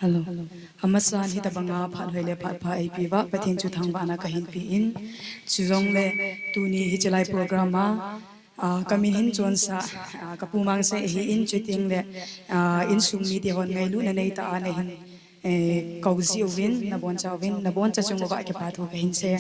Hello. Amasan hita banga phat hoile phat pha ai piwa pathin chu thang bana kahin pi in chuzong le tuni hi chalai program ma kamin hin chon sa kapumang se hi in chiting le in summi ti hon ngai lu na nei ta ane hin kauzi win na bon cha chung ba ke pathu kahin se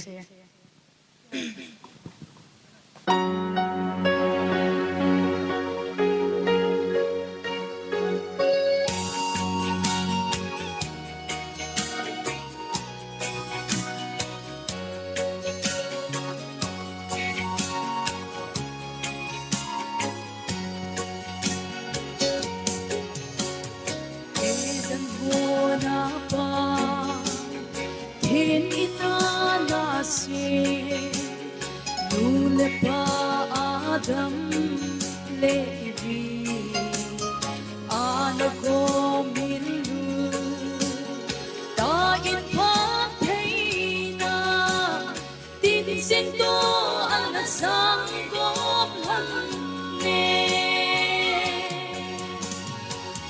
Thiên ina nasi nule pa Adam levi anago milu ta in pa theina tin sen to ana sang gom han ne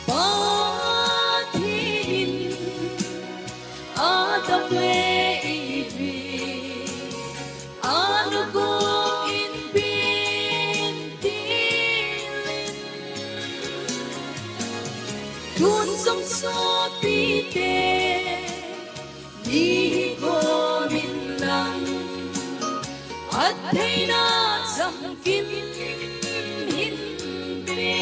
pa thin Adam levi anago in bintilin kun song so pite ni ko min lang at thay na sam kim hin pe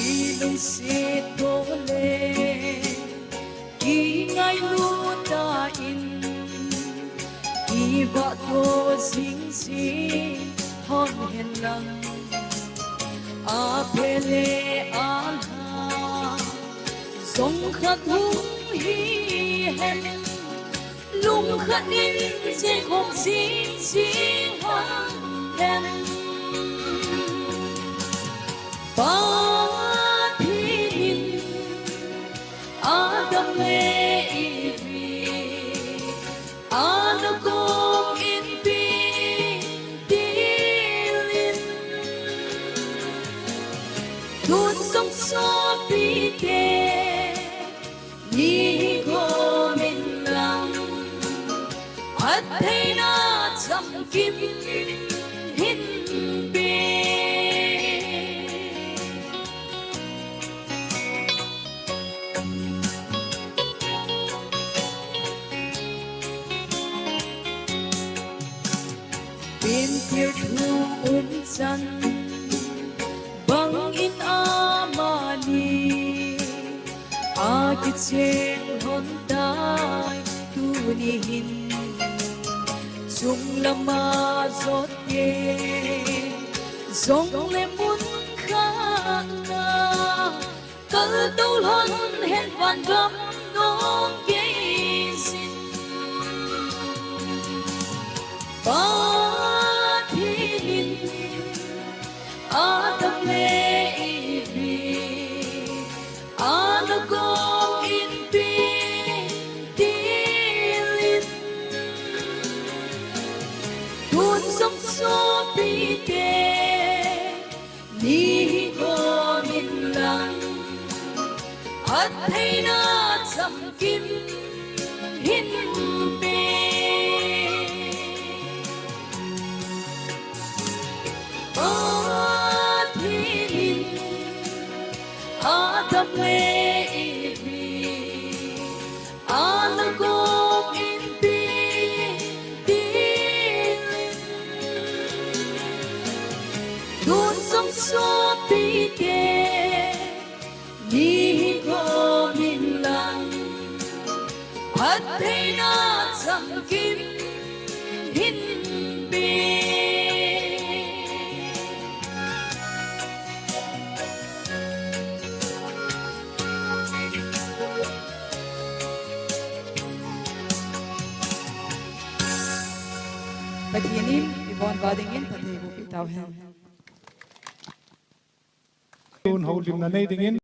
ilung si tole ki ngai lu ta in iba to sing si hon hen lang a pele alha song khat hung hi hen lung khat in se khom si hon hen pa thin Adam levi anago in bintilin kun song so pite ni ko min lang at thay na cham kim hin pe Bin thiêu thu chan bang in amani agi chen hon dai tu ni hin chung lama zot ye zong le mun kha na kal tâu hon hen van gam nong ye sin pa thin Adam levi anago in bintilin kun song so pite ni ko min lang at thay na cham kim hin pe thin Adam levi anago in bintilin kun song so pite ni ko min lang at thay na cham kim hin pe pathianin ibon badingin pathe bu pitau hen tun ho lim na nei dingin